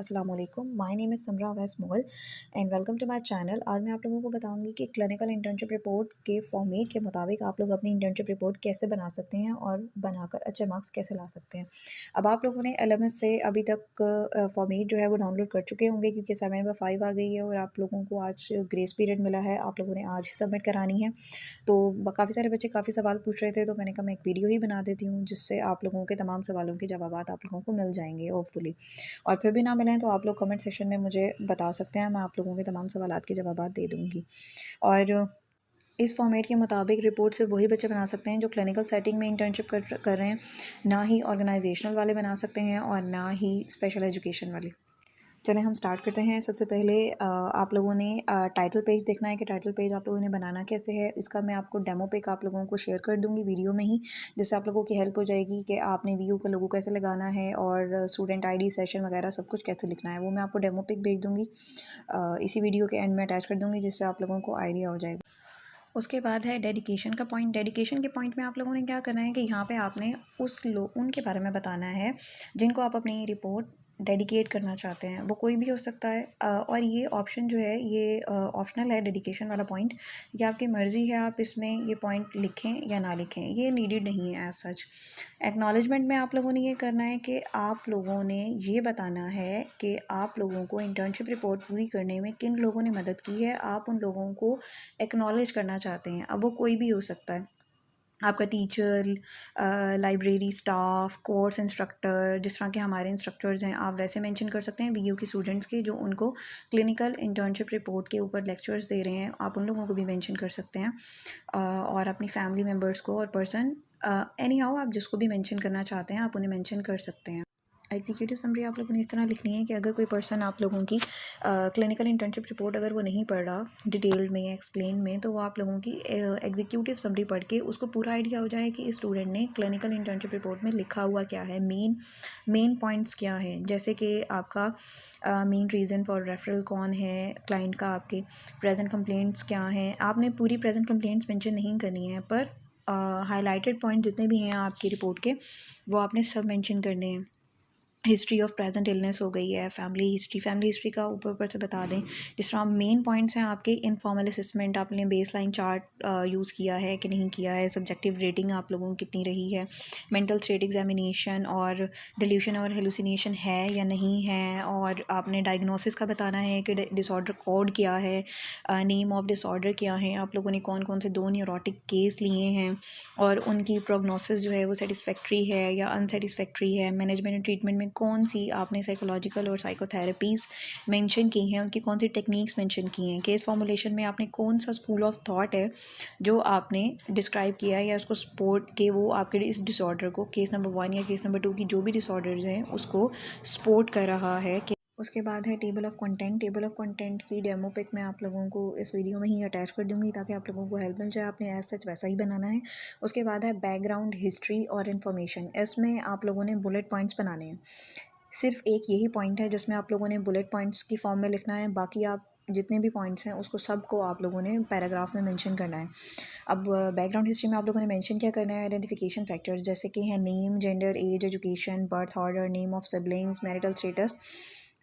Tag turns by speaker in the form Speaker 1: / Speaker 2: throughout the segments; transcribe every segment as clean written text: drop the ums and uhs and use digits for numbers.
Speaker 1: अस्सलाम वालेकुम, my name is Samra Awais Mughal and welcome to my channel. आज मैं आप लोगों को बताऊंगी कि क्लिनिकल इंटर्नशिप रिपोर्ट के फॉर्मेट के मुताबिक आप लोग अपनी इंटर्नशिप रिपोर्ट कैसे बना सकते हैं और बनाकर अच्छे मार्क्स कैसे ला सकते हैं। अब आप लोगों ने एलएमएस से अभी तक फॉर्मेट जो है वो डाउनलोड कर चुके होंगे क्योंकि असाइनमेंट नंबर 5 आ गई है और आप लोगों को आज ग्रेस पीरियड मिला है, आप लोगों ने आज ही सबमिट करानी है। तो काफ़ी सारे बच्चे काफ़ी सवाल पूछ रहे थे, तो मैंने कहा मैं एक वीडियो ही बना देती हूँ जिससे आप लोगों के तमाम सवालों के जवाब आप लोगों को मिल जाएंगे होपफुली। और फिर भी ना मिलें तो आप लोग कमेंट सेक्शन में मुझे बता सकते हैं, मैं आप लोगों के तमाम सवालात के जवाब दे दूँगी। और इस फॉर्मेट के मुताबिक रिपोर्ट सिर्फ वही बच्चे बना सकते हैं जो क्लिनिकल सेटिंग में इंटर्नशिप कर रहे हैं, ना ही ऑर्गेनाइजेशनल वाले बना सकते हैं और ना ही स्पेशल एजुकेशन वाले। चलें हम स्टार्ट करते हैं। सबसे पहले आप लोगों ने टाइटल पेज देखना है कि टाइटल पेज आप लोगों ने बनाना कैसे है। इसका मैं आपको डेमो पिक आप लोगों को शेयर कर दूंगी वीडियो में ही, जिससे आप लोगों की हेल्प हो जाएगी कि आपने वीयू का लोगो कैसे लगाना है और स्टूडेंट आईडी सेशन वगैरह सब कुछ कैसे लिखना है, वो मैं आपको डेमो पिक भेज दूँगी। इसी वीडियो के एंड में अटैच कर दूँगी जिससे आप लोगों को आइडिया हो जाएगा। उसके बाद है डेडिकेशन का पॉइंट। डेडिकेशन के पॉइंट में आप लोगों ने क्या करना है कि यहाँ पे आपने उनके बारे में बताना है जिनको आप अपनी रिपोर्ट डेडिकेट करना चाहते हैं। वो कोई भी हो सकता है और ये ऑप्शन जो है ये ऑप्शनल है। डेडिकेशन वाला पॉइंट ये आपकी मर्ज़ी है, आप इसमें ये पॉइंट लिखें या ना लिखें, ये नीडेड नहीं है एज सच। एक्नॉलेजमेंट में आप लोगों ने ये करना है कि आप लोगों ने ये बताना है कि आप लोगों को इंटर्नशिप रिपोर्ट पूरी करने में किन लोगों ने मदद की है, आप उन लोगों को एक्नॉलेज करना चाहते हैं। अब वो कोई भी हो सकता है, आपका teacher, library staff, course instructor, जिस तरह के हमारे इंस्ट्रक्टर्स हैं आप वैसे मेंशन कर सकते हैं। वीयू के स्टूडेंट्स के जो उनको क्लिनिकल इंटर्नशिप रिपोर्ट के ऊपर लेक्चर्स दे रहे हैं, आप उन लोगों को भी मेंशन कर सकते हैं। और अपनी फैमिली मेम्बर्स को और पर्सन एनी हाउ आप जिसको भी मेंशन करना चाहते हैं आप उन्हें मेंशन कर सकते हैं। एग्जीक्यूटिव समरी आप लोगों ने इस तरह लिखनी है कि अगर कोई पर्सन आप लोगों की क्लिनिकल इंटर्नशिप रिपोर्ट अगर वो नहीं पढ़ रहा डिटेल में एक्सप्लेन में, तो वो आप लोगों की एग्जीक्यूटिव समरी पढ़ के उसको पूरा आइडिया हो जाए कि इस स्टूडेंट ने क्लिनिकल इंटर्नशिप रिपोर्ट में लिखा हुआ क्या है, मेन पॉइंट्स क्या हैं। जैसे कि आपका मेन रीज़न फॉर रेफरल कौन है क्लाइंट का, आपके प्रेजेंट कंप्लेंट्स क्या हैं। आपने पूरी प्रेजेंट कंप्लेंट्स मेंशन नहीं करनी है, पर हाईलाइटेड पॉइंट जितने भी हैं आपकी रिपोर्ट के वो आपने सब मेंशन करने हैं। हिस्ट्री ऑफ प्रेजेंट इलनेस हो गई है, फैमिली हिस्ट्री का ऊपर ऊपर से बता दें। जिस तरह मेन पॉइंट्स हैं आपके इनफॉर्मल असेसमेंट, आपने बेस लाइन चार्ट यूज़ किया है कि नहीं किया है, सब्जेक्टिव रेटिंग आप लोगों की कितनी रही है, मेंटल स्टेट एग्जामिनेशन और डिल्यूशन और हेलुसिनेशन है या नहीं है, और आपने डायग्नोसिस का बताना है कि डिसऑर्डर कोड क्या है, नेम ऑफ डिसऑर्डर क्या है, आप लोगों ने कौन कौन से 2 न्यूरोटिक केस लिए हैं और उनकी प्रोग्नोसिस जो है वो सेटिस्फैक्ट्री है या अनसेटिस्फैक्ट्री है। मैनेजमेंट एंड ट्रीटमेंट में कौन सी आपने साइकोलॉजिकल और साइकोथेरेपीज़ मेंशन की हैं, उनकी कौन सी टेक्निक्स मेंशन की हैं। केस फॉर्मुलेशन में आपने कौन सा स्कूल ऑफ थॉट है जो आपने डिस्क्राइब किया है या उसको सपोर्ट के वो आपके इस डिसऑर्डर को केस नंबर 1 या केस नंबर 2 की जो भी डिसऑर्डर्स हैं उसको सपोर्ट कर रहा है। उसके बाद है table of content. Table of content की डेमो पिक मैं आप लोगों को इस वीडियो में ही अटैच कर दूँगी ताकि आप लोगों को हेल्प मिल जाए। आपने एज सच वैसा ही बनाना है। उसके बाद है बैकग्राउंड हिस्ट्री और इन्फॉर्मेशन। इसमें आप लोगों ने बुलेट पॉइंट्स बनाने हैं। सिर्फ एक यही पॉइंट है जिसमें आप लोगों ने बुलेट पॉइंट्स की फॉर्म में लिखना है, बाकी आप जितने भी पॉइंट्स हैं उसको सबको आप लोगों ने पैराग्राफ में मेंशन करना है। अब बैकग्राउंड हिस्ट्री में आप लोगों ने मेंशन क्या करना है, आइडेंटिफिकेशन फैक्टर्स जैसे कि हैं name, gender, age, education, birth order, name of siblings, marital status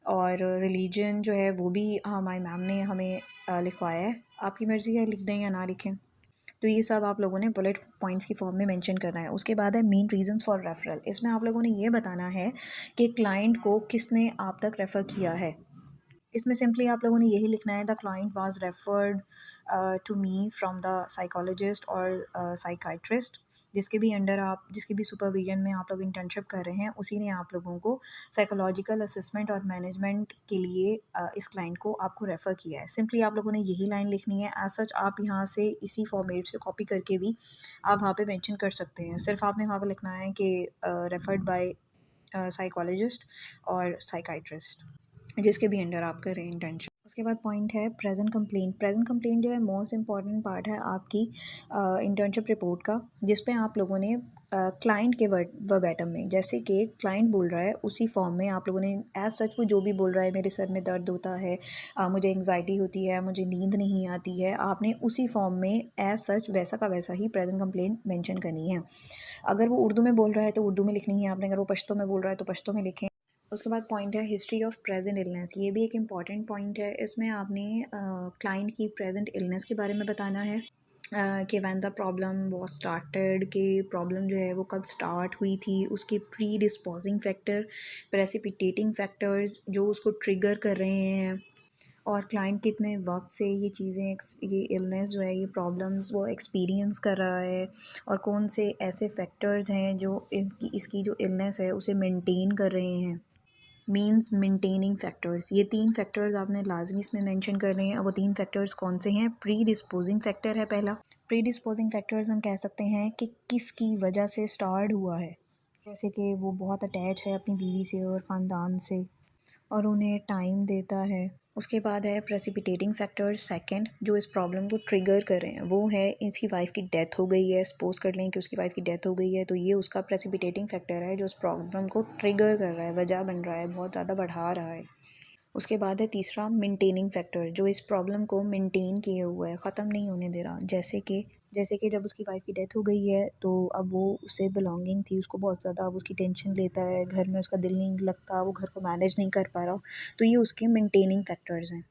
Speaker 1: और रिलीजन जो है वो भी हमारी मैम ने हमें लिखवाया है। आपकी मर्ज़ी है लिख दें या ना लिखें। तो ये सब आप लोगों ने बुलेट पॉइंट्स की फॉर्म में मेंशन करना है। उसके बाद है मेन रीजंस फॉर रेफरल। इसमें आप लोगों ने ये बताना है कि क्लाइंट को किसने आप तक रेफ़र किया है। इसमें सिंपली आप लोगों ने यही लिखना है, the client was referred to me from the psychologist और साइकाइट्रिस्ट। जिसके भी सुपरविजन में आप लोग इंटर्नशिप कर रहे हैं उसी ने आप लोगों को साइकोलॉजिकल असेसमेंट और मैनेजमेंट के लिए इस क्लाइंट को आपको रेफ़र किया है। सिंपली आप लोगों ने यही लाइन लिखनी है। एज सच आप यहाँ से इसी फॉर्मेट से कॉपी करके भी आप वहाँ पे मेंशन कर सकते हैं। सिर्फ आपने वहाँ पे लिखना है कि रेफर्ड बाय साइकोलॉजिस्ट और साइकाइट्रिस्ट, जिसके भी अंडर आप करें इंटर्नशिप। उसके बाद पॉइंट है प्रेजेंट कंप्लेंट। प्रेजेंट कंप्लेंट जो है मोस्ट इंपॉर्टेंट पार्ट है आपकी इंटर्नशिप रिपोर्ट का, जिस पे आप लोगों ने क्लाइंट के वर्बैटम में, जैसे कि क्लाइंट बोल रहा है उसी फॉर्म में आप लोगों ने एज सच वो जो भी बोल रहा है, मेरे सर में दर्द होता है, मुझे एंग्जाइटी होती है, मुझे नींद नहीं आती है, आपने उसी फॉर्म में एज सच वैसा का वैसा ही प्रेजेंट कंप्लेंट मेंशन करनी है। अगर वो उर्दू में बोल रहा है तो उर्दू में लिखनी है आपने, अगर वो पश्तो में बोल रहा है तो पश्तो में लिखें। उसके बाद पॉइंट है हिस्ट्री ऑफ प्रेजेंट इलनेस। ये भी एक इम्पॉर्टेंट पॉइंट है। इसमें आपने क्लाइंट की प्रेजेंट इलनेस के बारे में बताना है कि when the problem was started, कि प्रॉब्लम जो है वो कब स्टार्ट हुई थी, उसके pre disposing factor, precipitating factors जो उसको ट्रिगर कर रहे हैं, और क्लाइंट कितने वक्त से ये चीज़ें, ये इलनेस जो है, ये प्रॉब्लम्स वो एक्सपीरियंस कर रहा है, और कौन से ऐसे फैक्टर्स हैं जो इसकी जो इलनेस है उसे मेंटेन कर रहे हैं, मीन्स मेंटेनिंग फैक्टर्स। ये 3 फैक्टर्स आपने लाजमी इसमें मेंशन करने हैं। वो 3 फैक्टर्स कौन से हैं? प्री डिस्पोजिंग फैक्टर है पहला। प्री डिस्पोजिंग फैक्टर्स हम कह सकते हैं कि किसकी वजह से स्टार्ट हुआ है, जैसे कि वो बहुत अटैच है अपनी बीवी से और ख़ानदान से, और उन्हें टाइम देता है। उसके बाद है प्रेसिपिटेटिंग फैक्टर सेकंड, जो इस प्रॉब्लम को ट्रिगर कर रहे हैं, वो है इसकी वाइफ की डेथ हो गई है। सपोज कर लें कि उसकी वाइफ की डेथ हो गई है, तो ये उसका प्रेसिपिटेटिंग फैक्टर है जो इस प्रॉब्लम को ट्रिगर कर रहा है, वजह बन रहा है, बहुत ज़्यादा बढ़ा रहा है। उसके बाद है तीसरा मेंटेनिंग फैक्टर, जो इस प्रॉब्लम को मेंटेन किए हुआ है, ख़त्म नहीं होने दे रहा। जैसे कि जब उसकी वाइफ की डेथ हो गई है, तो अब वो उससे बिलोंगिंग थी, उसको बहुत ज़्यादा अब उसकी टेंशन लेता है, घर में उसका दिल नहीं लगता, वो घर को मैनेज नहीं कर पा रहा। तो ये उसके मेंटेनिंग फैक्टर्स हैं।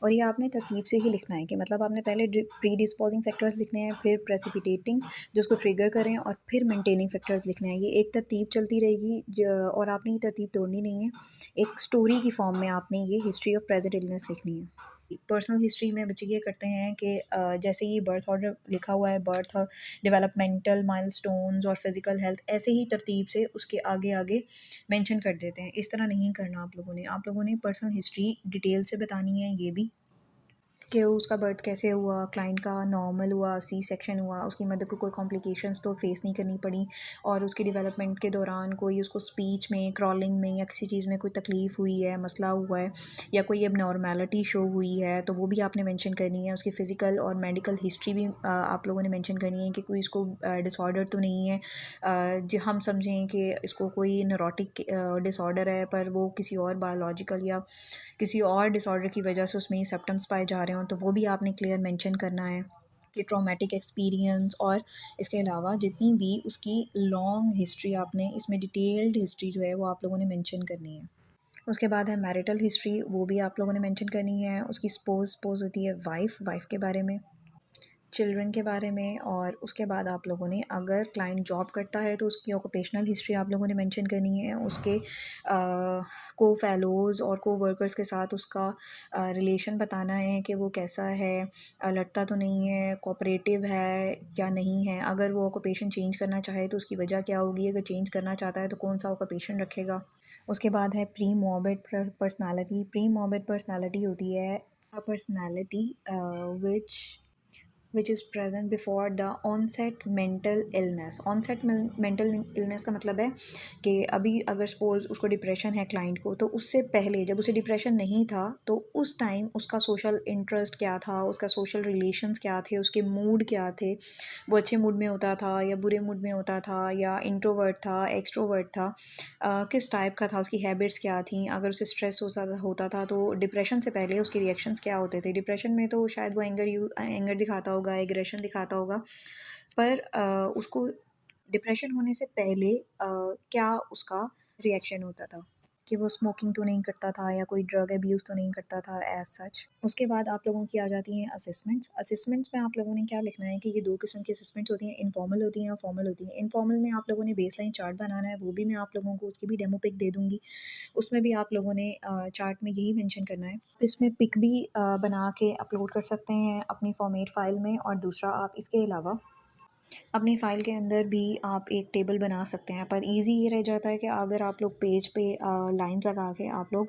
Speaker 1: और ये आपने तरतीब से ही लिखना है, कि मतलब आपने पहले प्री डिस्पोजिंग फैक्टर्स लिखने हैं, फिर प्रेसिपिटेटिंग जो उसको ट्रिगर करें, और फिर मेंटेनिंग फैक्टर्स लिखने हैं। ये एक तरतीब चलती रहेगी, और आपने ये तरतीब तोड़नी नहीं है। एक स्टोरी की फॉर्म में आपने ये हिस्ट्री ऑफ प्रेजेंट इलनेस लिखनी है। पर्सनल हिस्ट्री में बच्चे ये करते हैं कि जैसे ये बर्थ ऑर्डर लिखा हुआ है, बर्थ, डेवलपमेंटल माइलस्टोन्स और फिज़िकल हेल्थ, ऐसे ही तरतीब से उसके आगे आगे मेंशन कर देते हैं। इस तरह नहीं करना आप लोगों ने पर्सनल हिस्ट्री डिटेल से बतानी है। ये भी कि उसका बर्थ कैसे हुआ, क्लाइंट का नॉर्मल हुआ, सी सेक्शन हुआ, उसकी मदर को कोई कॉम्प्लिकेशंस तो फेस नहीं करनी पड़ी, और उसकी डेवलपमेंट के दौरान कोई उसको स्पीच में, क्रॉलिंग में या किसी चीज़ में कोई तकलीफ़ हुई है, मसला हुआ है, या कोई एबनॉर्मेलिटी शो हुई है, तो वो भी आपने मेंशन करनी है। उसकी फ़िज़िकल और मेडिकल हिस्ट्री भी आप लोगों ने मेंशन करनी है, कि कोई इसको डिसऑर्डर तो नहीं है, जो हम समझें कि इसको कोई न्यूरोटिक डिसऑर्डर है, पर वो किसी और बायोलॉजिकल या किसी और डिसऑर्डर की वजह से उसमें ये सिम्पटम्स पाए जा रहे हों, तो वो भी आपने क्लियर मेंशन करना है, कि ट्रॉमेटिक एक्सपीरियंस, और इसके अलावा जितनी भी उसकी लॉन्ग हिस्ट्री, आपने इसमें डिटेल्ड हिस्ट्री जो है वो आप लोगों ने मेंशन करनी है। उसके बाद है मैरिटल हिस्ट्री, वो भी आप लोगों ने मेंशन करनी है। उसकी स्पोज होती है वाइफ के बारे में, चिल्ड्रन के बारे में, और उसके बाद आप लोगों ने, अगर क्लाइंट जॉब करता है तो उसकी ऑक्यूपेशनल हिस्ट्री आप लोगों ने मेंशन करनी है। उसके को फेलोज़ और को वर्कर्स के साथ उसका रिलेशन बताना है, कि वो कैसा है, लड़ता तो नहीं है, कोऑपरेटिव है या नहीं है। अगर वो ऑक्यूपेशन चेंज करना चाहे तो उसकी वजह क्या होगी, अगर चेंज करना चाहता है तो कौन सा ऑक्यूपेशन रखेगा। उसके बाद है pre morbid personality. Pre morbid personality होती है a personality which which is present before the onset mental illness। onset mental illness का मतलब है कि अभी अगर सपोज उसको डिप्रेशन है क्लाइंट को, तो उससे पहले जब उसे डिप्रेशन नहीं था, तो उस टाइम उसका सोशल इंटरेस्ट क्या था, उसका सोशल रिलेशंस क्या थे, उसके मूड क्या थे, वो अच्छे मूड में होता था या बुरे मूड में होता था, या इंट्रोवर्ट था, एक्सट्रोवर्ट था, किस टाइप का था, उसकी हैबिट्स क्या थी, अगर उसे स्ट्रेस होता था तो डिप्रेशन से पहले उसके रिएक्शंस क्या होते थे। डिप्रेशन में तो शायद वो एंगर दिखाता होगा, एग्रेशन दिखाता होगा, पर उसको डिप्रेशन होने से पहले क्या उसका रिएक्शन होता था, कि वो स्मोकिंग तो नहीं करता था, या कोई ड्रग अब्यूज़ तो नहीं करता था एज़ सच। उसके बाद आप लोगों की आ जाती हैं असेसमेंट्स। असेसमेंट्स में आप लोगों ने क्या लिखना है, कि ये 2 किस्म की असेसमेंट्स होती हैं, इनफॉर्मल होती हैं और फॉर्मल होती हैं। इनफॉर्मल में आप लोगों ने बेसलाइन चार्ट बनाना है, वो भी मैं आप लोगों को उसकी भी डेमो पिक दे दूँगी। उसमें भी आप लोगों ने चार्ट में यही मेंशन करना है। इसमें पिक भी बना के अपलोड कर सकते हैं अपनी फॉर्मेट फ़ाइल में, और दूसरा आप इसके अलावा अपनी फ़ाइल के अंदर भी आप एक टेबल बना सकते हैं, पर ईज़ी ये रह जाता है कि अगर आप लोग पेज पे लाइन्स लगा के आप लोग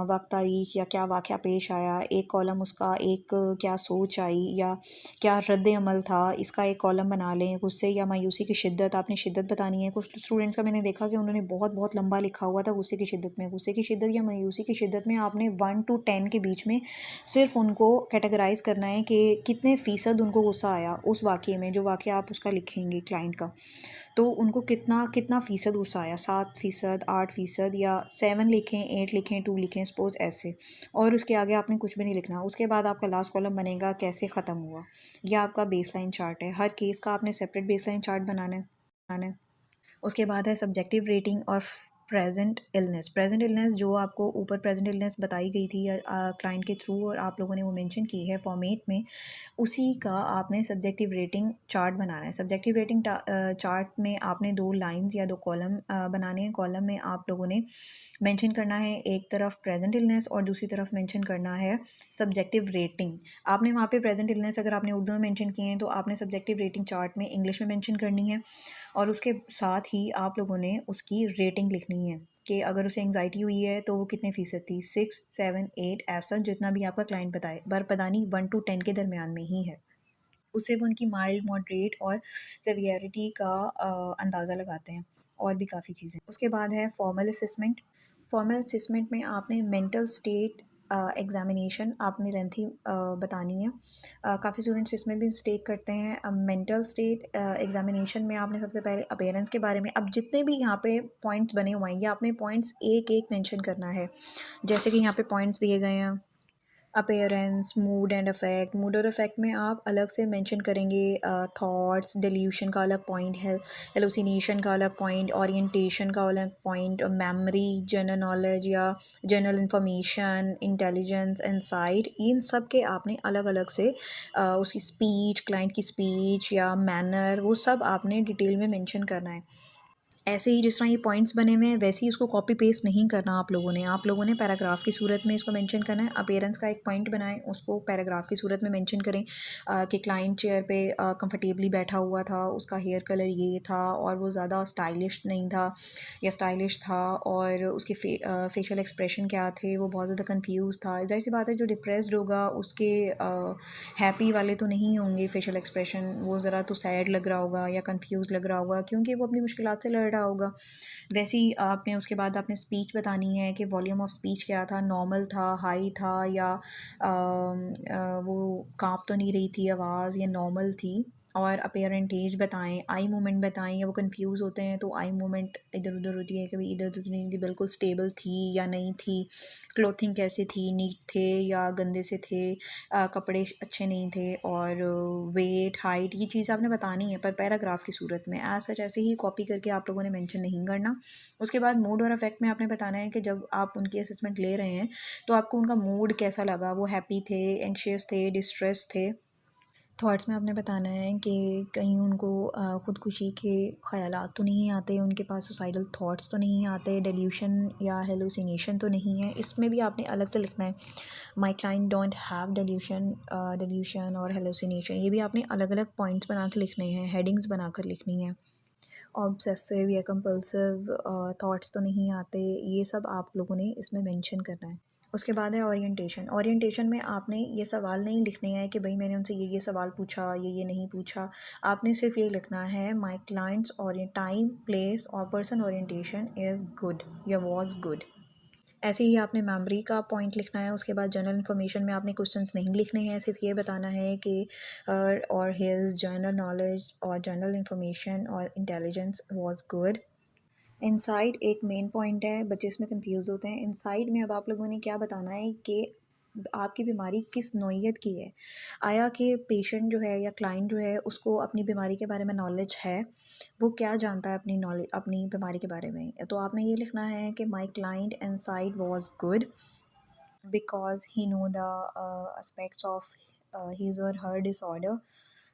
Speaker 1: वक्त, तारीख या क्या वाक़या पेश आया, एक कॉलम उसका, एक क्या सोच आई या क्या रद्द अमल था, इसका एक कॉलम बना लें। गुस्से या मायूसी की शिद्दत, आपने शिद्दत बतानी है। कुछ स्टूडेंट्स का मैंने देखा कि उन्होंने बहुत बहुत लंबा लिखा हुआ था गुस्से की शिद्दत में। गुस्से की शिद्दत या मायूसी की शिद्दत में आपने 1 to 10 के बीच में सिर्फ़ उनको कैटेगराइज़ करना है, कि कितने फ़ीसद उनको गुस्सा आया उस वाक़ये में, जो वाक़या आप उसका लिखेंगे क्लाइंट का, तो उनको कितना कितना फ़ीसद गुस्सा आया, 7%, 8% या 7 लिखें, 8 लिखें, 2 लिखें, सपोज़ ऐसे। और उसके आगे आपने कुछ भी नहीं लिखना। उसके बाद आपका लास्ट कॉलम बनेगा कैसे ख़त्म हुआ। यह आपका बेसलाइन चार्ट है। हर केस का आपने सेपरेट बेसलाइन चार्ट बनाना है। उसके बाद है सब्जेक्टिव रेटिंग और प्रेजेंट इलनेस जो आपको ऊपर प्रेजेंट इलनेस बताई गई थी क्लाइंट के थ्रू और आप लोगों ने वो मेंशन की है फॉर्मेट में, उसी का आपने सब्जेक्टिव रेटिंग चार्ट बनाना है। सब्जेक्टिव रेटिंग चार्ट में आपने 2 लाइंस या 2 कॉलम बनाने हैं। कॉलम में आप लोगों ने मेंशन करना है एक तरफ प्रेजेंट इलनेस और दूसरी तरफ मेंशन करना है सब्जेक्टिव रेटिंग। आपने वहाँ पे प्रेजेंट इलनेस अगर आपने उर्दू में मेंशन किए हैं तो आपने सब्जेक्टिव रेटिंग चार्ट में इंग्लिश में मेंशन करनी है और उसके साथ ही आप लोगों ने उसकी रेटिंग लिखनी है कि अगर उसे एंग्जाइटी हुई है तो वो कितने फ़ीसद थी, 6, 7, 8 ऐसा जितना भी आपका क्लाइंट बताए, पर पता नहीं 1 to 10 के दरमियान में ही है। उससे वो उनकी माइल्ड, मॉडरेट और सेवियरिटी का अंदाज़ा लगाते हैं और भी काफ़ी चीज़ें। उसके बाद है फॉर्मल असेसमेंट। फॉर्मल असेसमेंट में आपने मेंटल स्टेट एग्ज़ामिनेशन आपने लेंथी बतानी है। काफ़ी स्टूडेंट्स इसमें भी मिस्टेक करते हैं। मेंटल स्टेट एग्ज़ामिनेशन में आपने सबसे पहले अपीयरेंस के बारे में, अब जितने भी यहाँ पे पॉइंट्स बने हुए हैं, ये आपने पॉइंट्स एक-एक मेंशन करना है। जैसे कि यहाँ पे पॉइंट्स दिए गए हैं, appearance, mood and affect. Mood और अफेक्ट में आप अलग से मेंशन करेंगे थॉट्स, डिल्यूशन का अलग पॉइंट है, हेलुसिनेशन का अलग पॉइंट, ओरिएंटेशन का अलग पॉइंट, मेमोरी, जनरल नॉलेज या जनरल इंफॉर्मेशन, इंटेलिजेंस, इंसाइट, इन सब के आपने अलग अलग से उसकी स्पीच, क्लाइंट की स्पीच या मैनर, वो सब आपने डिटेल में मेंशन करना है। ऐसे ही जिस तरह ये पॉइंट्स बने हुए हैं वैसे ही उसको कॉपी पेस्ट नहीं करना आप लोगों ने पैराग्राफ की सूरत में इसको मेंशन करना है। अपीयरेंस का एक पॉइंट बनाएं, उसको पैराग्राफ की सूरत में मेंशन करें कि क्लाइंट चेयर पे कंफर्टेबली बैठा हुआ था, उसका हेयर कलर ये था और वो ज़्यादा स्टाइलिश नहीं था या स्टाइलिश था, और उसके फेशियल एक्सप्रेशन क्या थे, वो बहुत ज़्यादा कंफ्यूज था। जाहिर सी बात है जो डिप्रेस्ड होगा उसके हैप्पी वाले तो नहीं होंगे फेशियल एक्सप्रेशन, वो ज़रा तो सैड लग रहा होगा या कंफ्यूज लग रहा होगा क्योंकि वो अपनी मुश्किलात से लड़ रहा होगा। वैसे ही आपने उसके बाद आपने स्पीच बतानी है कि वॉल्यूम ऑफ स्पीच क्या था, नॉर्मल था, हाई था या वो काँप तो नहीं रही थी आवाज़ या नॉर्मल थी। और अपीयरेंट एज बताएं, आई मूवमेंट बताएं, या वो कंफ्यूज होते हैं तो आई मूवमेंट इधर उधर होती है, कभी इधर उधर नहीं थी, बिल्कुल स्टेबल थी या नहीं थी, क्लोथिंग कैसे थी, नीट थे या गंदे से थे, कपड़े अच्छे नहीं थे, और वेट, हाइट, ये चीज़ आपने बतानी है पर पैराग्राफ की सूरत में। एज सच ऐसे ही कॉपी करके आप लोगों ने मेंशन नहीं करना। उसके बाद मूड और अफेक्ट में आपने बताना है कि जब आप उनकी असेसमेंट ले रहे हैं तो आपको उनका मूड कैसा लगा, वो हैप्पी थे, एंग्शियस थे, डिस्ट्रेस थे। थॉट्स में आपने बताना है कि कहीं उनको ख़ुदकुशी के ख़यालात तो नहीं आते, उनके पास सुसाइडल थॉट्स तो नहीं आते, डेल्यूशन या हेलुसिनेशन तो नहीं है। इसमें भी आपने अलग से लिखना है my client don't have dilution और हेलुसिनेशन। ये भी आपने अलग अलग पॉइंट्स बना के लिखने हैं, हेडिंग्स बनाकर लिखनी है। ऑब्सेसिव या कंपल्सिव थॉट्स तो नहीं आते, ये सब आप लोगों ने इसमें मेंशन करना है। उसके बाद है ओरिएंटेशन। ओरिएंटेशन में आपने ये सवाल नहीं लिखने हैं कि भाई मैंने उनसे ये सवाल पूछा, ये नहीं पूछा। आपने सिर्फ ये लिखना है माई क्लाइंट्स और टाइम, प्लेस और पर्सन ओरिएंटेशन इज़ गुड या वॉज गुड। ऐसे ही आपने मेमोरी का पॉइंट लिखना है। उसके बाद जनरल इन्फॉर्मेशन में आपने क्वेश्चंस नहीं लिखने हैं, सिर्फ ये बताना है कि और हिज जनरल नॉलेज और जनरल इन्फॉर्मेशन और इंटेलिजेंस वाज गुड। इनसाइड एक मेन पॉइंट है, बच्चे इसमें कंफ्यूज होते हैं। इनसाइड में अब आप लोगों ने क्या बताना है कि आपकी बीमारी किस नौइयत की है। आया कि पेशेंट जो है या क्लाइंट जो है उसको अपनी बीमारी के बारे में नॉलेज है, वो क्या जानता है अपनी नॉलेज, अपनी बीमारी के बारे में। तो आपने ये लिखना है कि my client inside was good because he know the aspects of his or her disorder,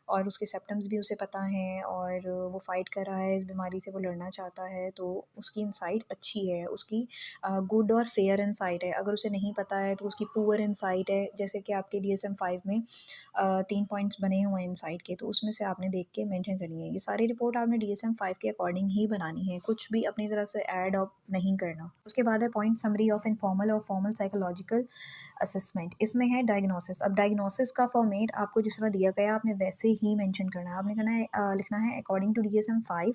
Speaker 1: और उसके सिम्टम्स भी उसे पता हैं और वो फ़ाइट कर रहा है इस बीमारी से, वो लड़ना चाहता है, तो उसकी इनसाइट अच्छी है, उसकी गुड और फेयर इनसाइट है। अगर उसे नहीं पता है तो उसकी पुअर इनसाइट है। जैसे कि आपके DSM-5 में 3 पॉइंट्स बने हुए हैं इनसाइट के, तो उसमें से आपने देख के मेंशन करनी है। ये सारी रिपोर्ट आपने DSM-5 के अकॉर्डिंग ही बनानी है, कुछ भी अपनी तरफ से ऐड ऑफ नहीं करना। उसके बाद है पॉइंट समरी ऑफ इनफॉर्मल और फॉर्मल साइकोलॉजिकल असेसमेंट। इसमें है डायग्नोसिस। अब डायग्नोसिस का फॉर्मेट आपको जिस तरह दिया गया आपने वैसे ही मेंशन करना है। आपने करना है लिखना है अकॉर्डिंग टू DSM-5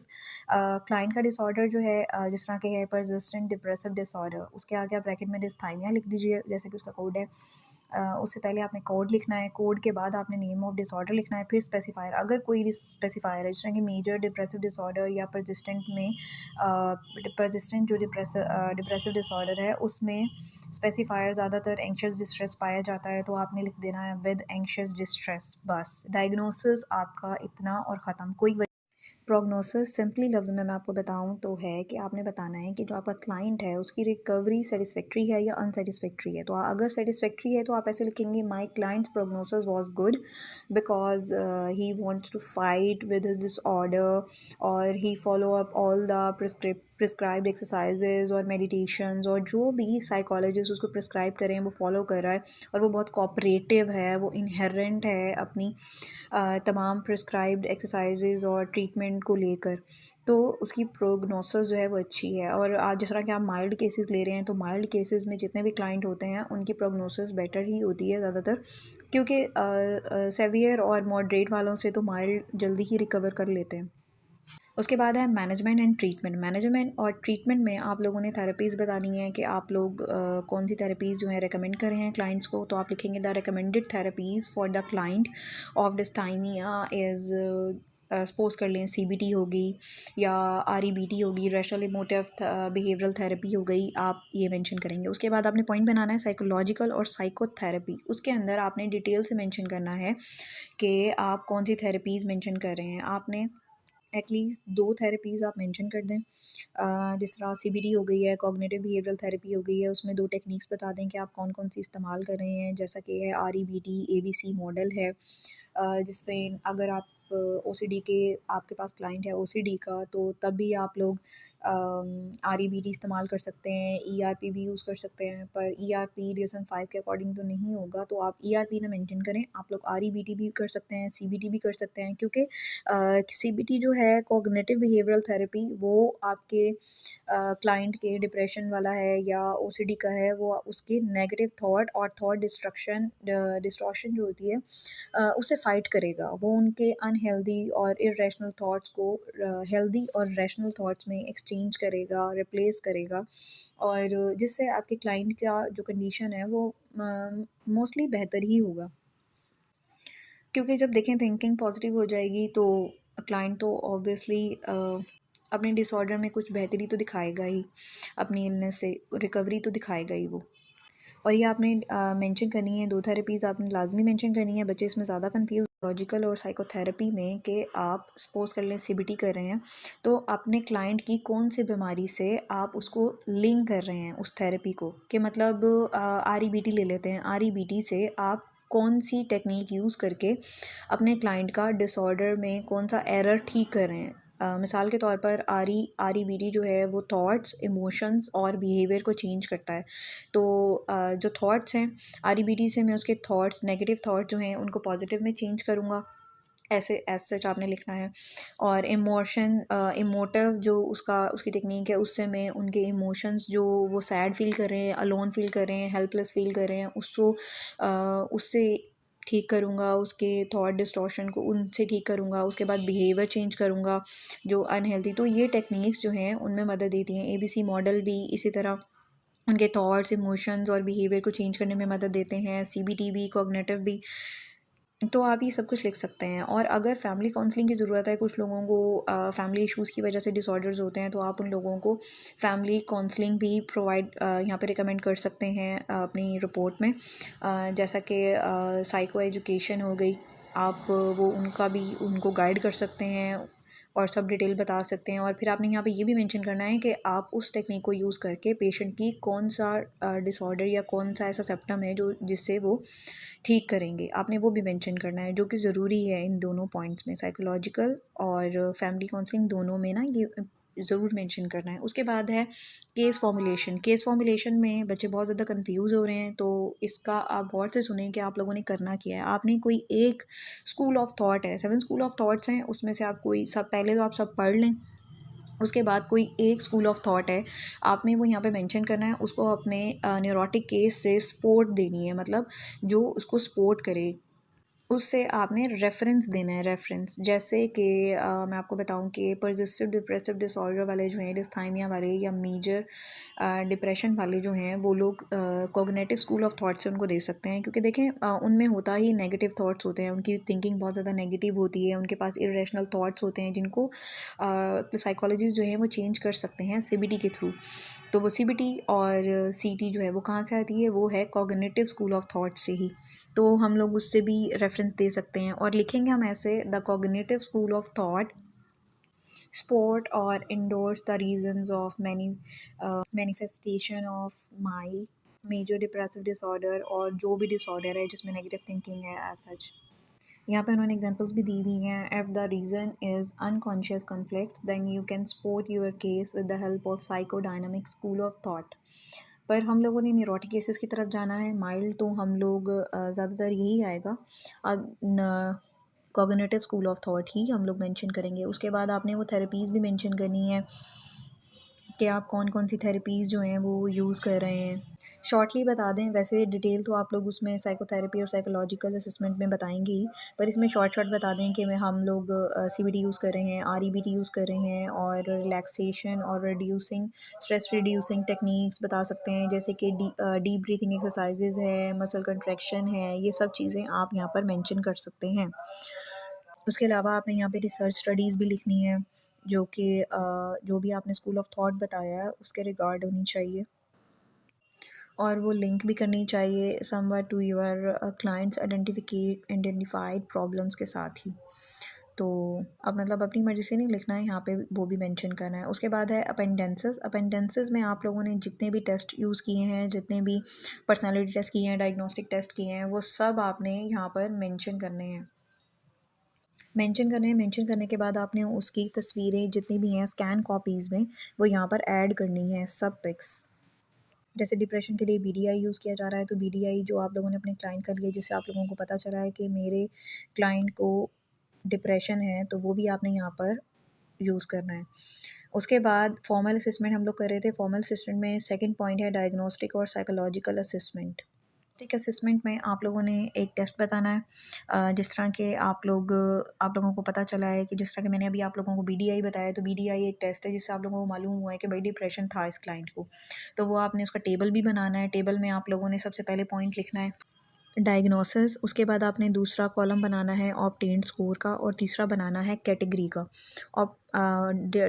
Speaker 1: क्लाइंट का डिसऑर्डर जो है जिस तरह के है परसिस्टेंट डिप्रेसिव डिसऑर्डर, उसके आगे आप ब्रैकेट में डिस्थाइमिया लिख दीजिए जैसे कि उसका कोड है। उससे पहले आपने कोड लिखना है, कोड के बाद आपने नेम ऑफ डिसऑर्डर लिखना है, फिर स्पेसिफायर। अगर कोई स्पेसिफायर है जिस तरह कि मेजर डिप्रेसिव डिसऑर्डर या परसिस्टेंट में परसिस्टेंट जो डिप्रेसिव डिसऑर्डर है उसमें स्पेसिफायर ज़्यादातर एंग्शियस डिस्ट्रेस पाया जाता है, तो आपने लिख देना है विद एंग्शियस डिस्ट्रेस। बस डायग्नोसिस आपका इतना और ख़त्म। कोई प्रोग्नोसिस सिंपली लफ्ज़ में मैं आपको बताऊं तो है कि आपने बताना है कि जो आपका क्लाइंट है उसकी रिकवरी सेटिस्फेक्ट्री है या अनसेटिस्फेक्ट्री है। तो अगर सेटिस्फेक्ट्री है तो आप ऐसे लिखेंगे my clients prognosis was good because he wants to fight with his disorder और he follow up all the prescribed exercises और मेडिटेशंस और जो भी साइकोलॉजिस्ट उसको प्रिस्क्राइब करें वो फॉलो कर रहा है और वो बहुत कोऑपरेटिव है, वो इनहेरेंट है अपनी तमाम प्रिस्क्राइब्ड एक्सरसाइजेज और ट्रीटमेंट को लेकर। तो उसकी प्रोग्नोसिस जो है वो अच्छी है। और आज जिस तरह के आप माइल्ड केसेस ले रहे हैं तो माइल्ड केसेस में जितने भी क्लाइंट होते हैं उनकी प्रोग्नोसिस बेटर ही होती है ज़्यादातर, क्योंकि सेवियर और मॉडरेट वालों से तो माइल्ड जल्दी ही रिकवर कर लेते हैं। उसके बाद है मैनेजमेंट एंड ट्रीटमेंट। मैनेजमेंट और ट्रीटमेंट में आप लोगों ने थेरेपीज़ बतानी है कि आप लोग कौन सी थेरेपीज़ जो है रेकमेंड कर रहे हैं क्लाइंट्स को। तो आप लिखेंगे the recommended therapies for the client of डिस्थाइमिया is suppose कर लें CBT होगी या REBT होगी, रैशनल इमोटिव बिहेवियरल थेरेपी हो गई, आप ये मेंशन करेंगे। उसके बाद आपने पॉइंट बनाना है साइकोलॉजिकल और साइकोथेरेपी। उसके अंदर आपने डिटेल से मेंशन करना है कि आप कौन सी थेरेपीज़ मेंशन कर रहे हैं। आपने एटलीस्ट 2 थेरेपीज़ आप मेंशन कर दें। जिस तरह CBT हो गई है, कॉग्निटिव बिहेवियरल थेरेपी हो गई है, उसमें 2 टेक्निक्स बता दें कि आप कौन-कौन सी इस्तेमाल कर रहे हैं। जैसा कि है REBT, ABC मॉडल है, जिसमें अगर आप OCD के आपके पास क्लाइंट है OCD का तो तब भी आप लोग REBT इस्तेमाल कर सकते हैं, ERP भी यूज़ कर सकते हैं। पर ERP DSM-5 के अकॉर्डिंग तो नहीं होगा, तो आप ERP ना मेंशन करें। आप लोग REBT भी कर सकते हैं, CBT भी कर सकते हैं, क्योंकि CBT जो है कॉग्निटिव बिहेवियरल थेरेपी, वो आपके क्लाइंट के डिप्रेशन वाला है या OCD का है, वो उसके नेगेटिव थॉट और थॉट डिस्टॉर्शन जो होती है उससे फाइट करेगा। वो उनके अनहेल्दी और इरेशनल थॉट्स को हेल्दी और रैशनल थॉट्स में एक्सचेंज करेगा, रिप्लेस करेगा, और जिससे आपके क्लाइंट का जो कंडीशन है वो मोस्टली बेहतर ही होगा। क्योंकि जब देखें थिंकिंग पॉजिटिव हो जाएगी तो क्लाइंट तो ऑब्वियसली अपने डिसऑर्डर में कुछ बेहतरी तो दिखाएगा ही, अपनी इलनेस से रिकवरी तो दिखाएगा ही वो। और ये आपने मेंशन करनी है, 2 थेरेपीज़ आपने लाजमी मेंशन करनी है। बच्चे इसमें ज़्यादा कंफ्यूज लॉजिकल और साइकोथेरेपी में कि आप सपोज कर लें CBT कर रहे हैं तो अपने क्लाइंट की कौन सी बीमारी से आप उसको लिंक कर रहे हैं उस थेरेपी को, कि मतलब REBT ले लेते हैं, REBT से आप कौन सी टेक्निक यूज़ करके अपने क्लाइंट का डिसऑर्डर में कौन सा एरर ठीक कर रहे हैं। मिसाल के तौर पर REBT जो है वो थॉट्स, इमोशंस और बिहेवियर को चेंज करता है। तो जो थॉट्स हैं REBT से मैं उसके थॉट्स, नेगेटिव थॉट्स जो हैं उनको पॉजिटिव में चेंज करूँगा, ऐसे एज सच आपने लिखना है। और इमोटिव जो उसकी टेक्निक है उससे मैं उनके इमोशंस जो वो सैड फील कर रहे हैं, अलोन फील कर रहे हैं, हेल्पलेस फील कर रहे हैं, उससे ठीक करूँगा, उसके थॉट डिस्टॉर्शन को उनसे ठीक करूँगा। उसके बाद बिहेवियर चेंज करूँगा जो अनहेल्दी। तो ये टेक्निक्स जो हैं उनमें मदद देती हैं। ABC मॉडल भी इसी तरह उनके थॉट्स, इमोशंस और बिहेवियर को चेंज करने में मदद देते हैं, CBT भी, कॉग्निटिव भी। तो आप ये सब कुछ लिख सकते हैं। और अगर फैमिली काउंसलिंग की ज़रूरत है, कुछ लोगों को फैमिली इश्यूज़ की वजह से डिसऑर्डर्स होते हैं, तो आप उन लोगों को फैमिली काउंसलिंग भी प्रोवाइड यहाँ पे रिकमेंड कर सकते हैं अपनी रिपोर्ट में। जैसा कि साइको एजुकेशन हो गई, आप वो उनका भी उनको गाइड कर सकते हैं और सब डिटेल बता सकते हैं। और फिर आपने यहाँ पे ये भी मेंशन करना है कि आप उस टेक्निक को यूज़ करके पेशेंट की कौन सा डिसऑर्डर या कौन सा ऐसा सिम्पटम है जो जिससे वो ठीक करेंगे, आपने वो भी मेंशन करना है, जो कि ज़रूरी है इन दोनों पॉइंट्स में, साइकोलॉजिकल और फैमिली काउंसलिंग दोनों में ना ये ज़रूर मेंशन करना है। उसके बाद है केस फॉर्मुलेशन। केस फॉर्मुलेशन में बच्चे बहुत ज़्यादा कंफ्यूज हो रहे हैं, तो इसका आप गौर से सुनें कि आप लोगों ने करना क्या है। आपने कोई एक स्कूल ऑफ थॉट है, 7 स्कूल ऑफ थॉट्स हैं, उसमें से आप कोई सब पहले तो आप सब पढ़ लें। उसके बाद कोई एक स्कूल ऑफ थॉट है, आपने वो यहाँ पे मेंशन करना है, उसको अपने न्यूरोटिक केस से सपोर्ट देनी है, मतलब जो उसको सपोर्ट करे उससे आपने रेफरेंस देना है। रेफरेंस जैसे कि मैं आपको बताऊं कि परसिस्टिव डिप्रेसिव डिसऑर्डर वाले जो हैं, डिस्थाइमिया वाले या मेजर डिप्रेशन वाले जो हैं, वो लोग कॉग्निटिव स्कूल ऑफ थॉट से उनको दे सकते हैं, क्योंकि देखें उनमें होता ही नेगेटिव थॉट्स होते हैं, उनकी थिंकिंग बहुत ज़्यादा नेगेटिव होती है, उनके पास इरेशनल थॉट्स होते हैं जिनको साइकोलॉजिस्ट जो हैं वो चेंज कर सकते हैं CBT के थ्रू। तो वो CBT और CT जो है वो कहाँ से आती है, वो है कॉग्निटिव स्कूल ऑफ थॉट से ही। तो हम लोग उससे भी रेफरेंस दे सकते हैं और लिखेंगे हम ऐसे, the cognitive school of thought sport or endorse the reasons of many manifestation of my major depressive disorder और जो भी डिसऑर्डर है जिसमें नेगेटिव थिंकिंग है एज सच। यहाँ पे उन्होंने एग्जांपल्स भी दी हुई हैं। If the reason is unconscious conflict then you can support your case with the help of psychodynamic school of thought. पर हम लोगों ने न्यूरोटिक केसेस की तरफ जाना है। माइल्ड तो हम लोग ज़्यादातर यही आएगा, कॉग्निटिव स्कूल ऑफ थॉट ही हम लोग मेंशन करेंगे। उसके बाद आपने वो थेरेपीज़ भी मेंशन करनी है कि आप कौन कौन सी थेरेपीज़ जो हैं वो यूज़ कर रहे हैं। शॉर्टली बता दें, वैसे डिटेल तो आप लोग उसमें साइकोथेरेपी और साइकोलॉजिकल असेसमेंट में बताएंगे ही, पर इसमें शॉर्ट बता दें कि हम लोग सीबीटी यूज़ कर रहे हैं, आरईबीटी यूज़ कर रहे हैं और रिलैक्सेशन और रिड्यूसिंग स्ट्रेस रिड्यूसिंग टेक्निक्स बता सकते हैं, जैसे कि डीप ब्रीथिंग एक्सरसाइजेज है, मसल कंट्रैक्शन है, ये सब चीज़ें आप यहाँ पर मेंशन कर सकते हैं। उसके अलावा आपने यहाँ पे रिसर्च स्टडीज़ भी लिखनी है जो कि जो भी आपने स्कूल ऑफ थॉट बताया है उसके रिगार्ड होनी चाहिए, और वो लिंक भी करनी चाहिए somewhere to your clients identified problems के साथ ही। तो अब मतलब अपनी मर्ज़ी से नहीं लिखना है, यहाँ पे वो भी मेंशन करना है। उसके बाद है अपेंडेंसेस। अपेंडेंसेस में आप लोगों ने जितने भी टेस्ट यूज़ किए हैं, जितने भी पर्सनालिटी टेस्ट किए हैं, डायग्नोस्टिक टेस्ट किए हैं, वो सब आपने यहाँ पर मेंशन करने हैं। मेंशन करने के बाद आपने उसकी तस्वीरें जितनी भी हैं स्कैन कॉपीज़ में वो यहाँ पर ऐड करनी है, सब पिक्स। जैसे डिप्रेशन के लिए बीडीआई यूज़ किया जा रहा है, तो बीडीआई जो आप लोगों ने अपने क्लाइंट का लिया, जिससे आप लोगों को पता चला है कि मेरे क्लाइंट को डिप्रेशन है, तो वो भी आपने यहाँ पर यूज़ करना है। उसके बाद फॉर्मल असेसमेंट हम लोग कर रहे थे। फॉर्मल असेसमेंट में सेकंड पॉइंट है डायग्नोस्टिक और साइकोलॉजिकल असेसमेंट। ठीक, असेसमेंट में आप लोगों ने एक टेस्ट बताना है, जिस तरह के आप लोगों को पता चला है कि जिस तरह के मैंने अभी आप लोगों को बीडीआई बताया, तो बीडीआई एक टेस्ट है जिससे आप लोगों को मालूम हुआ है कि भाई डिप्रेशन था इस क्लाइंट को। तो वो आपने उसका टेबल भी बनाना है। टेबल में आप लोगों ने सबसे पहले पॉइंट लिखना है डायग्नोसिस, उसके बाद आपने दूसरा कॉलम बनाना है ऑब्टेन्ड स्कोर का और तीसरा बनाना है कैटेगरी का। और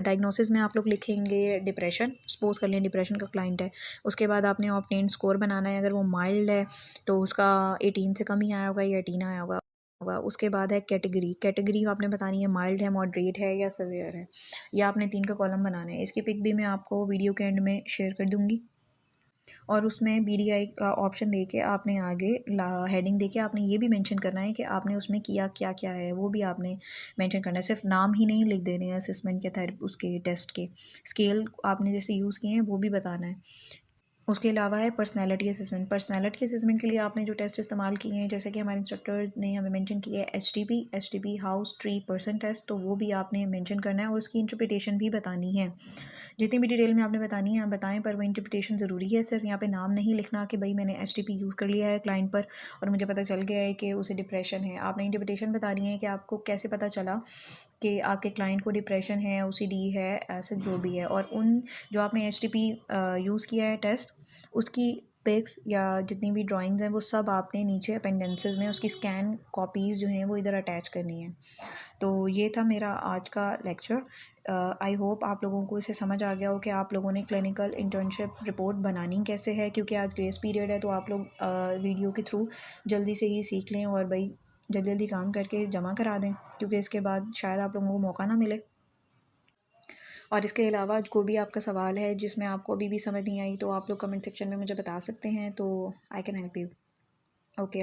Speaker 1: डायग्नोसिस में आप लोग लिखेंगे डिप्रेशन, सपोज कर लें डिप्रेशन का क्लाइंट है। उसके बाद आपने ऑब्टेन्ड स्कोर बनाना है, अगर वो माइल्ड है तो उसका 18 से कम ही आया होगा या 18 आया होगा। उसके बाद है कैटेगरी। कैटेगरी आपने बतानी है माइल्ड है, मॉडरेट है या सीवियर है। या आपने 3 का कॉलम बनाना है। इसकी पिक भी मैं आपको वीडियो के एंड में शेयर कर दूँगी, और उसमें बीडीआई का ऑप्शन देके आपने आगे हेडिंग देके आपने ये भी मेंशन करना है कि आपने उसमें किया क्या क्या है, वो भी आपने मेंशन करना है। सिर्फ नाम ही नहीं लिख देने हैं असेसमेंट के थेरेपी उसके टेस्ट के, स्केल आपने जैसे यूज़ किए हैं वो भी बताना है। उसके अलावा है पर्सनैलिटी असेसमेंट। पर्सनैलिटी असेसमेंट के लिए आपने जो टेस्ट इस्तेमाल किए हैं, जैसे कि हमारे इंस्ट्रक्टर्स ने हमें मेंशन किया है HTP house tree person test, तो वो भी आपने मेंशन करना है और उसकी इंटरप्रिटेशन भी बतानी है। जितनी भी डिटेल में आपने बतानी है आप बताएं, पर वो इंटरप्रिटेशन ज़रूरी है। सिर्फ यहाँ पे नाम नहीं लिखना कि भाई मैंने एचटीपी यूज़ कर लिया है क्लाइंट पर और मुझे पता चल गया है कि उसे डिप्रेशन है। आपने इंटरप्रिटेशन बतानी है कि आपको कैसे पता चला कि आपके क्लाइंट को डिप्रेशन है, ओसीडी है, ऐसा जो भी है। और उन जो आपने एचटीपी यूज़ किया है टेस्ट, उसकी पिक्स या जितनी भी ड्राइंग्स हैं वो सब आपने नीचे अपेंडेंसेस में उसकी स्कैन कॉपीज़ जो हैं वो इधर अटैच करनी है। तो ये था मेरा आज का लेक्चर। आई होप आप लोगों को इसे समझ आ गया हो कि आप लोगों ने क्लिनिकल इंटर्नशिप रिपोर्ट बनानी कैसे है, क्योंकि आज ग्रेस पीरियड है, तो आप लोग वीडियो के थ्रू जल्दी से ही सीख लें और भाई जल्दी जल्दी काम करके जमा करा दें, क्योंकि इसके बाद शायद आप लोगों को मौका ना मिले। और इसके अलावा कोई भी आपका सवाल है जिसमें आपको अभी भी समझ नहीं आई, तो आप लोग कमेंट सेक्शन में मुझे बता सकते हैं, तो I can help you. Okay.